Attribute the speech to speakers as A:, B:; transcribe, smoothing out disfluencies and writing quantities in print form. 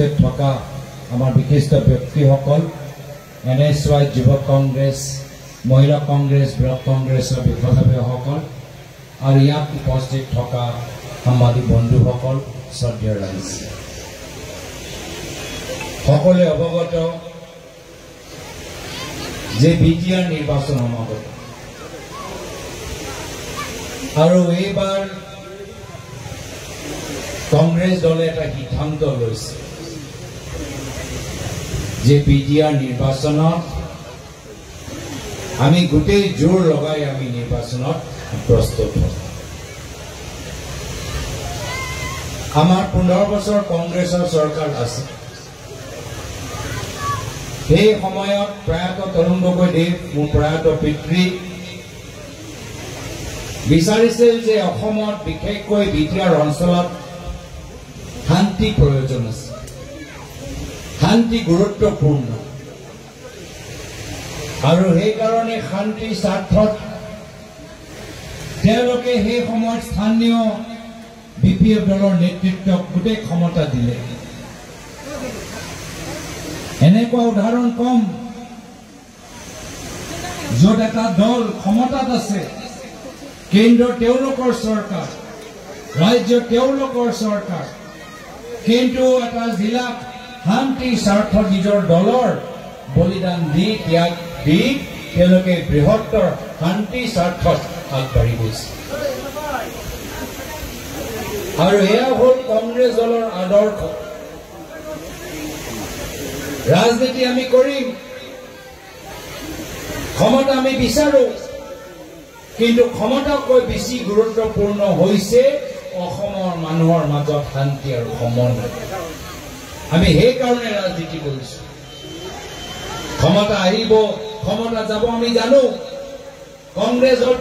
A: উপস্থিত থকা আমাৰ বিশিষ্ট ব্যক্তিসকল NSY যুৱ কংগ্ৰেছ মহিলা কংগ্ৰেছ ব্লক কংগ্ৰেছৰ বিষয়ববীয়াসকল আৰু ইয়াত উপস্থিত থকা সাংবাদিক বন্ধুসকল শ্ৰদ্ধেয় ৰাইজ সকলোৱে অৱগত যে বিটিআৰ নিৰ্বাচন সমাগত আৰু এইবাৰ কংগ্ৰেছ দলে এটা সিদ্ধান্ত লৈছে যে বিটিআৰ নিৰ্বাচনত আমি গোটেই জোৰ লগাই আমি নিৰ্বাচনত প্ৰস্তুত হম আমাৰ 15 বছৰ কংগ্ৰেছৰ চৰকাৰ আছে সেই সময়ত প্ৰয়াত তৰুণ গগৈদেৱ মোৰ প্ৰয়াত পিতৃ বিচাৰিছিল যে অসমত বিশেষকৈ বিটিআৰ অঞ্চলত শান্তি প্ৰয়োজন আছে শান্তি গুৰুত্বপূৰ্ণ আৰু সেই কাৰণে শান্তি স্বাৰ্থত তেওঁলোকে সেই সময়ত স্থানীয় বিপিএফ দলৰ নেতৃত্বক গোটেই ক্ষমতা দিলে এনেকুৱা উদাহৰণ কম য'ত এটা দল ক্ষমতাত আছে কেন্দ্ৰ তেওঁলোকৰ চৰকাৰ ৰাজ্য তেওঁলোকৰ চৰকাৰ কিন্তু এটা জিলাত শান্তি স্বাৰ্থত নিজৰ দলৰ বলিদান দি ত্যাগ দি তেওঁলোকে বৃহত্তৰ শান্তি স্বাৰ্থত আগবাঢ়ি গৈছে আৰু এয়া হ'ল কংগ্ৰেছ দলৰ আদৰ্শ ৰাজনীতি আমি কৰিম ক্ষমতা আমি বিচাৰো কিন্তু ক্ষমতাকৈ বেছি গুৰুত্বপূৰ্ণ হৈছে অসমৰ মানুহৰ মাজত শান্তি আৰু সমন্বয় আমি সেই কাৰণে ৰাজনীতি কৰিছো ক্ষমতা আহিব ক্ষমতা যাব আমি জানো কংগ্ৰেছৰ